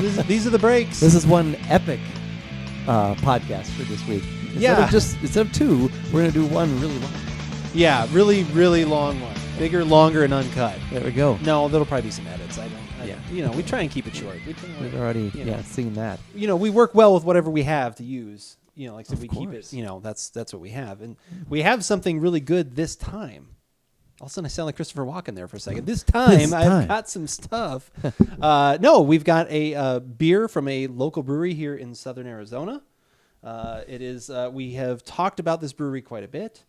These are the breaks. This is one epic podcast for this week. Instead of two, we're going to do one really long. Yeah, really, really long one. Bigger, longer, and uncut. There we go. No, there'll probably be some edits. We try and keep it short. We've already seen that. We work well with whatever we have to use. Like I said, we keep course. it. That's what we have, and we have something really good this time. All of a sudden, I sound like Christopher Walken there for a second. This time, I've got some stuff. No, we've got a beer from a local brewery here in southern Arizona. It is. We have talked about this brewery quite a bit.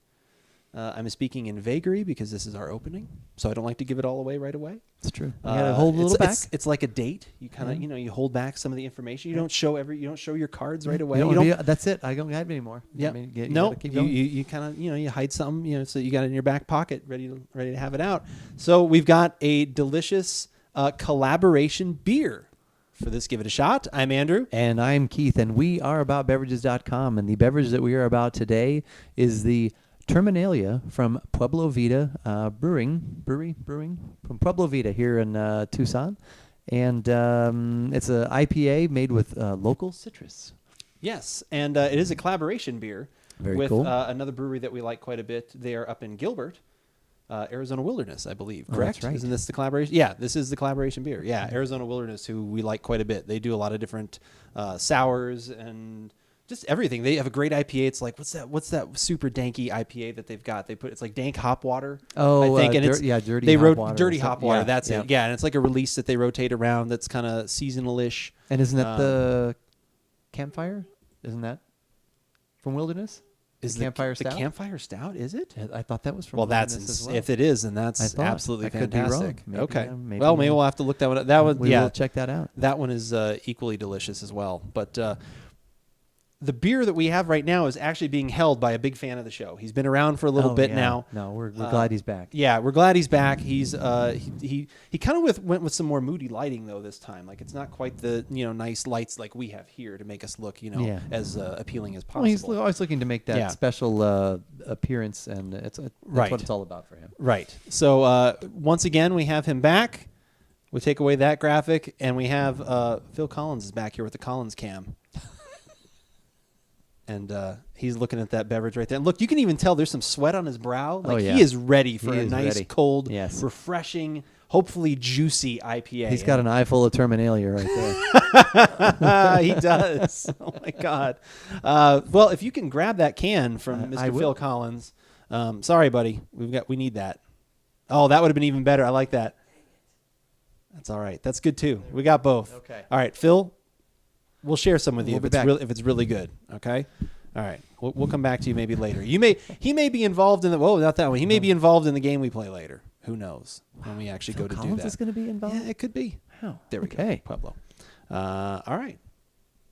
I'm speaking in vagary because this is our opening, so I don't like to give it all away right away. It's true. You gotta hold a little back. It's like a date. You kind of, you hold back some of the information. You don't show your cards right away. That's it. I don't have any more. Yeah. You kind of, you hide something, so you got it in your back pocket, ready to have it out. So we've got a delicious collaboration beer. For this, give it a shot. I'm Andrew. And I'm Keith, and we are aboutbeverages.com. And the beverage that we are about today is the Terminalia from Pueblo Vida Brewery from Pueblo Vida here in Tucson. And it's an IPA made with local citrus. Yes, and it is a collaboration beer with cool. Another brewery that we like quite a bit. They are up in Gilbert. Arizona Wilderness, I believe. Correct? That's right. Isn't this the collaboration? Yeah, this is the collaboration beer. Yeah, Arizona Wilderness, who we like quite a bit. They do a lot of different sours and just everything. They have a great IPA. It's like what's that super danky IPA that they've got? It's like dank hop water. Oh, I think, and dirty hop water. Dirty hop water. That's it. Yeah, and it's like a release that they rotate around. That's kind of seasonal-ish. And isn't that the Campfire? Isn't that from Wilderness? Is the Campfire Stout? The Campfire Stout, is it? I thought that was from Wilderness as well. If it is, then that's absolutely fantastic. Maybe, okay. Maybe maybe we'll have to look that one up. That one, we'll check that out. That one is equally delicious as well. But the beer that we have right now is actually being held by a big fan of the show. He's been around for a little bit now. No, we're glad he's back. Yeah, we're glad he's back. He's he kind of went with some more moody lighting though this time. Like it's not quite the nice lights like we have here to make us look as appealing as possible. Well, he's always looking to make that special appearance, and that's what it's all about for him. Right. So once again, we have him back. We take away that graphic, and we have Phil Collins is back here with the Collins cam. And he's looking at that beverage right there. And look, you can even tell there's some sweat on his brow. He is ready for a nice, cold, refreshing, hopefully juicy IPA. He's got an eye full of Terminalia right there. He does. Oh, my God. Well, if you can grab that can from Mr. Phil Collins. Sorry, buddy. We need that. Oh, that would have been even better. I like that. That's all right. That's good, too. We got both. Okay. All right, Phil. We'll share some with you if it's really good. Okay, all right. We'll come back to you maybe later. He may be involved in not that one. He may be involved in the game we play later. Who knows when we actually go to Collins do that? Is going to be involved? Yeah, it could be. Wow. There we go. Pueblo. All right.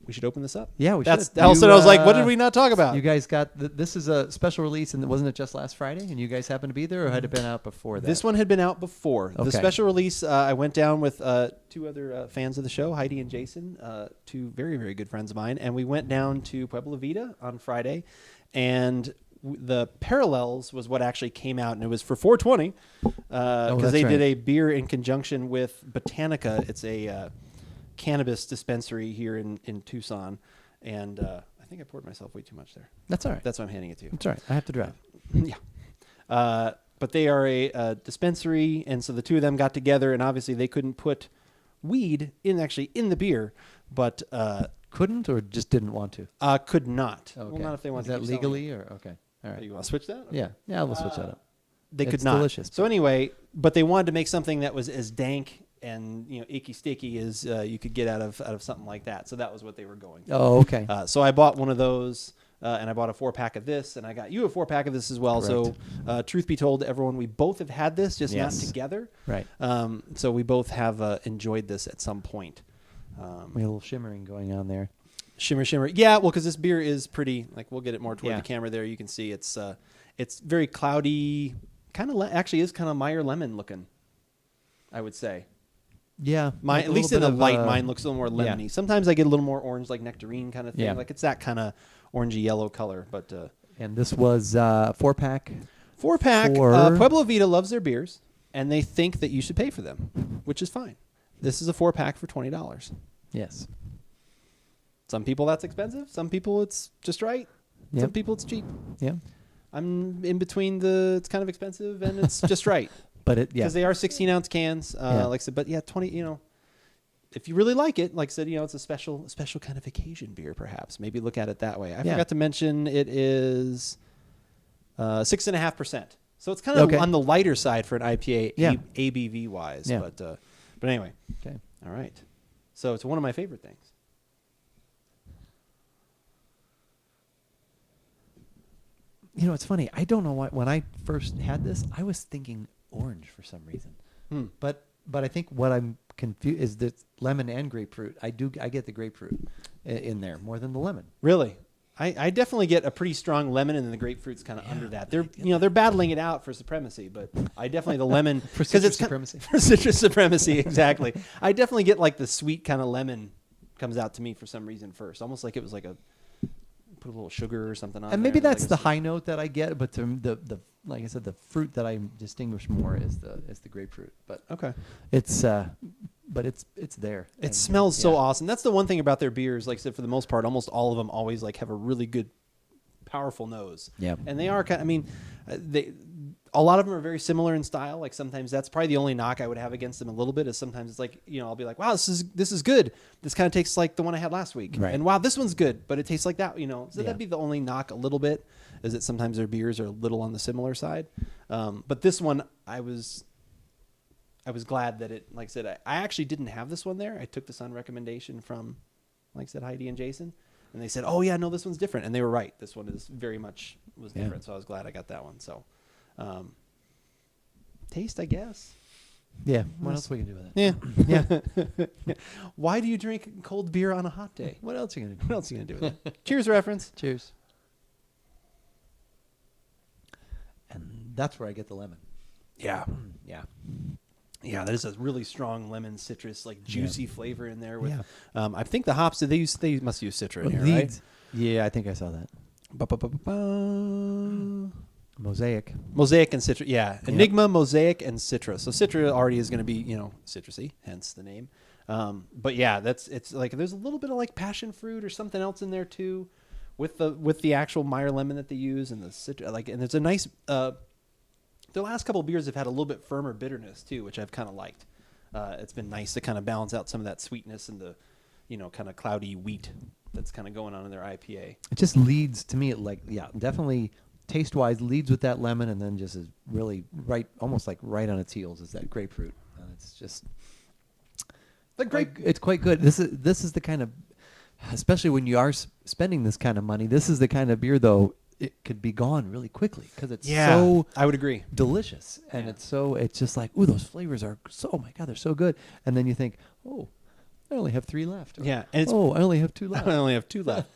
We should open this up. Yeah, we should. I was like, what did we not talk about? You guys got this is a special release, and wasn't it just last Friday? And you guys happened to be there, or had it been out before that? This one had been out before. Okay. The special release, I went down with two other fans of the show, Heidi and Jason, two very, very good friends of mine, and we went down to Pueblo Vida on Friday, and the Parallels was what actually came out, and it was for 420 because they did a beer in conjunction with Botanica. It's a cannabis dispensary here in Tucson, and I think I poured myself way too much there. That's all right. That's why I'm handing it to you. That's all right. I have to drive. Yeah. But they are a dispensary, and so the two of them got together, and obviously they couldn't put weed in the beer, but couldn't or just didn't want to. Could not. Okay. Well, not if they want to. Is that legally or okay? All right. You want to switch that? Okay. Yeah. We'll switch that up. They could it's not. Delicious. So anyway, but they wanted to make something that was as dank and icky sticky as you could get out of something like that. So that was what they were going for. Oh, okay. So I bought one of those, and I bought a 4-pack of this, and I got you a 4-pack of this as well. Correct. So truth be told, everyone, we both have had this, just not together. Right. So we both have enjoyed this at some point. We have a little shimmering going on there. Shimmer. Yeah, well, because this beer is pretty, we'll get it more toward the camera there. You can see it's very cloudy, actually is kind of Meyer lemon looking, I would say. Yeah. At least in the light, mine looks a little more lemony. Yeah. Sometimes I get a little more orange, like nectarine kind of thing. Yeah. It's that kind of orangey yellow color. But and this was 4-pack. 4-pack. Pueblo Vida loves their beers, and they think that you should pay for them, which is fine. This is a 4-pack for $20. Yes. Some people that's expensive. Some people it's just right. Yep. Some people it's cheap. Yeah. I'm in between the it's kind of expensive and it's just right. But Because they are 16-ounce cans, like I said. But yeah, 20. If you really like it, like I said, it's a special kind of occasion beer. Perhaps maybe look at it that way. I forgot to mention it is 6.5%. So it's kind of on the lighter side for an IPA, ABV wise. Yeah. But anyway. Okay. All right. So it's one of my favorite things. It's funny. I don't know why. When I first had this, I was thinking orange for some reason. But I think what I'm confused is that lemon and grapefruit. I get the grapefruit in there more than the lemon. Really? I definitely get a pretty strong lemon, and then the grapefruit's kind of under that. They're battling it out for supremacy, but I definitely the lemon for citrus supremacy. For citrus supremacy, exactly. I definitely get like the sweet kind of lemon comes out to me for some reason first, almost like it was like put a little sugar or something on. And maybe there, that's the high note that I get, but the like I said, the fruit that I distinguish more is the grapefruit. But okay, it's there. It smells so awesome. That's the one thing about their beers. Like I said, for the most part, almost all of them always like have a really good, powerful nose. Yeah, and they are kind. A lot of them are very similar in style. Like sometimes that's probably the only knock I would have against them a little bit is sometimes it's like, I'll be like, wow, this is good. This kind of tastes like the one I had last week. Right. And wow, this one's good, but it tastes like that, So that'd be the only knock a little bit is that sometimes their beers are a little on the similar side. But this one, I was glad that it, like I said, I actually didn't have this one there. I took this on recommendation from, like I said, Heidi and Jason. And they said, oh yeah, no, this one's different. And they were right. This one was different. So I was glad I got that one. So, taste, I guess. Yeah. What else we can do with it? Yeah. Why do you drink cold beer on a hot day? What else are you gonna do? What else are you gonna do with it? Cheers reference. Cheers. And that's where I get the lemon. Yeah. Yeah. Yeah, there's a really strong lemon citrus, like juicy flavor in there. With, I think the hops. They must use Citra in here, right? Yeah, I think I saw that. Mosaic and Citra. Yeah, Enigma, Mosaic, and Citra. So Citra already is going to be citrusy, hence the name. But yeah, it's like there's a little bit of like passion fruit or something else in there too, with the actual Meyer lemon that they use and the Citra. And there's a nice. The last couple of beers have had a little bit firmer bitterness too, which I've kind of liked. It's been nice to kind of balance out some of that sweetness and the, kind of cloudy wheat that's kind of going on in their IPA. It just leads to me definitely taste-wise leads with that lemon, and then just is really right, almost like right on its heels is that grapefruit. It's just it's quite good. This is the kind of, especially when you are spending this kind of money, this is the kind of beer though. It could be gone really quickly because it's so I would agree delicious, and it's just like, ooh, those flavors are so, oh my god, they're so good. And then you think, oh, I only have 3 left. Or, and it's, I only have 2 left. I only have 2 left.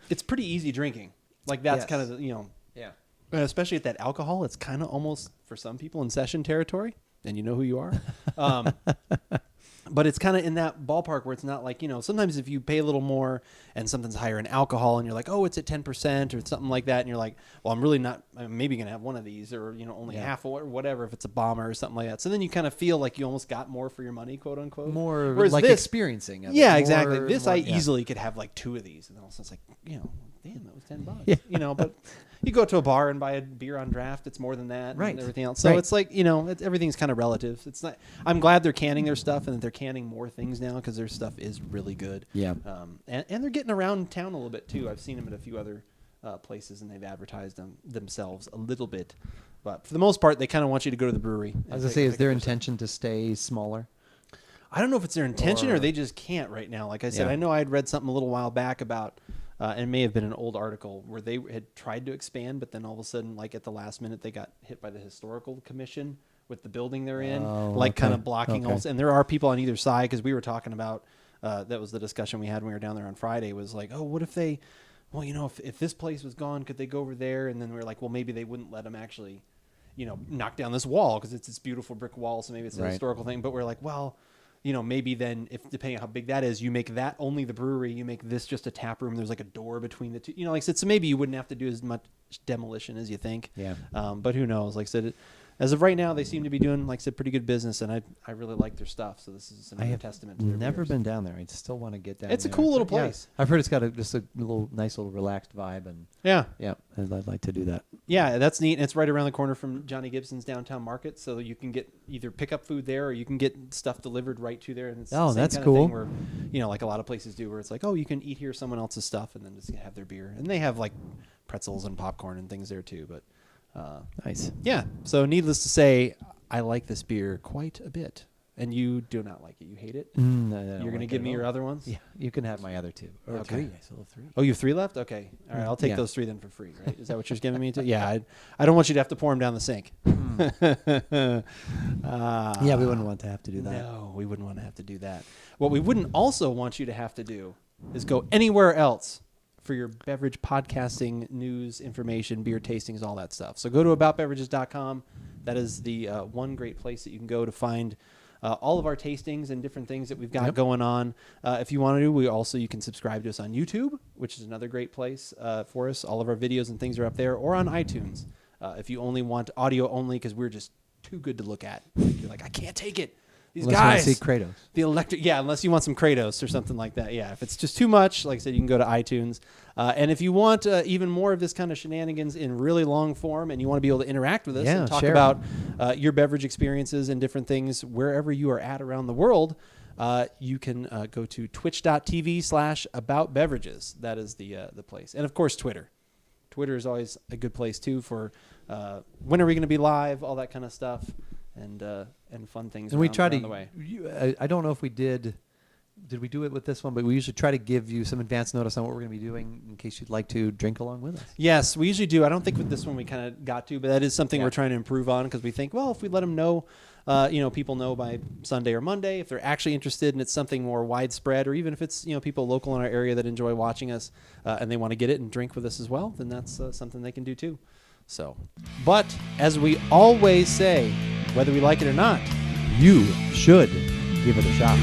It's pretty easy drinking. Like that's kind of especially at that alcohol. It's kind of almost for some people in session territory, and you know who you are. But it's kind of in that ballpark where it's not like, sometimes if you pay a little more and something's higher in alcohol and you're like, oh, it's at 10% or something like that. And you're like, well, I'm maybe going to have one of these or, only half or whatever if it's a bomber or something like that. So then you kind of feel like you almost got more for your money, quote unquote. More whereas like experiencing. Yeah, exactly. This I easily could have like 2 of these. And also it's like, damn, that was $10. Yeah. But you go to a bar and buy a beer on draft, it's more than that, right? And everything else. So it's like everything's kind of relative. It's not. I'm glad they're canning their stuff and that they're canning more things now because their stuff is really good. Yeah. And they're getting around town a little bit too. I've seen them at a few other places and they've advertised them themselves a little bit, but for the most part, they kind of want you to go to the brewery. As I say, is their intention to stay smaller? I don't know if it's their intention or they just can't right now. Like I said, I know I had read something a little while back about. And it may have been an old article where they had tried to expand, but then all of a sudden, like at the last minute, they got hit by the historical commission with the building they're in, kind of blocking all. And there are people on either side because we were talking about that was the discussion we had when we were down there on Friday. Was like, oh, what if they? Well, if this place was gone, could they go over there? And then we were like, well, maybe they wouldn't let them actually, knock down this wall because it's this beautiful brick wall. So maybe it's a historical thing. But we're like, well. Maybe then if depending on how big that is, you make that only the brewery, you make this just a tap room. There's like a door between the two, like I said, so maybe you wouldn't have to do as much demolition as you think. Yeah. But who knows? Like I said, as of right now, they seem to be doing, like I said, pretty good business, and I really like their stuff. So this is another testament to their Never beers. been down there. I still want to get down. It's a there. cool little Yeah. place. I've heard it's got just a little nice little relaxed vibe, and Yeah. I'd like to do that. Yeah, that's neat. And it's right around the corner from Johnny Gibson's downtown market, so you can get either pick up food there or you can get stuff delivered right to there. And it's the same that's kind cool. of thing where, like a lot of places do, where it's like, oh, you can eat here someone else's stuff and then just have their beer. And they have like pretzels and popcorn and things there too. But Nice. yeah, so needless to say, I like this beer quite a bit. And you do not like it. You hate it. You're going to give me your other ones? Yeah, you can have my other two. Or Okay. three. I still have three. Oh, you have 3 left? Okay. All right, I'll take Yeah. those 3 then for free, right? Is that what you're giving me? Yeah, I don't want you to have to pour them down the sink. Yeah, we wouldn't want to have to do that. No, we wouldn't want to have to do that. What we wouldn't also want you to have to do is go anywhere else for your beverage podcasting, news, information, beer tastings, all that stuff. So go to aboutbeverages.com. That is the one great place that you can go to find all of our tastings and different things that we've got going on. If you want to, you can subscribe to us on YouTube, which is another great place for us. All of our videos and things are up there, or on iTunes. If you only want audio only, because we're just too good to look at. You're like, I can't take it. These Unless you want guys. to see Kratos. The electric, unless you want some Kratos or something like that. Yeah, if it's just too much, like I said, you can go to iTunes. And if you want even more of this kind of shenanigans in really long form and you want to be able to interact with us and talk share. about your beverage experiences and different things wherever you are at around the world, you can go to twitch.tv/aboutbeverages. That is the place. And, of course, Twitter. Twitter is always a good place, too, for when are we going to be live, all that kind of stuff. And fun things. And we try around to. the way. I don't know if we did. Did we do it with this one? But we usually try to give you some advance notice on what we're going to be doing in case you'd like to drink along with us. Yes, we usually do. I don't think with this one we kind of got to, but that is something we're trying to improve on because we think, well, if we let them know, people know by Sunday or Monday, if they're actually interested and it's something more widespread, or even if it's people local in our area that enjoy watching us and they want to get it and drink with us as well, then that's something they can do too. So, but as we always say, whether we like it or not, You should give it a shot.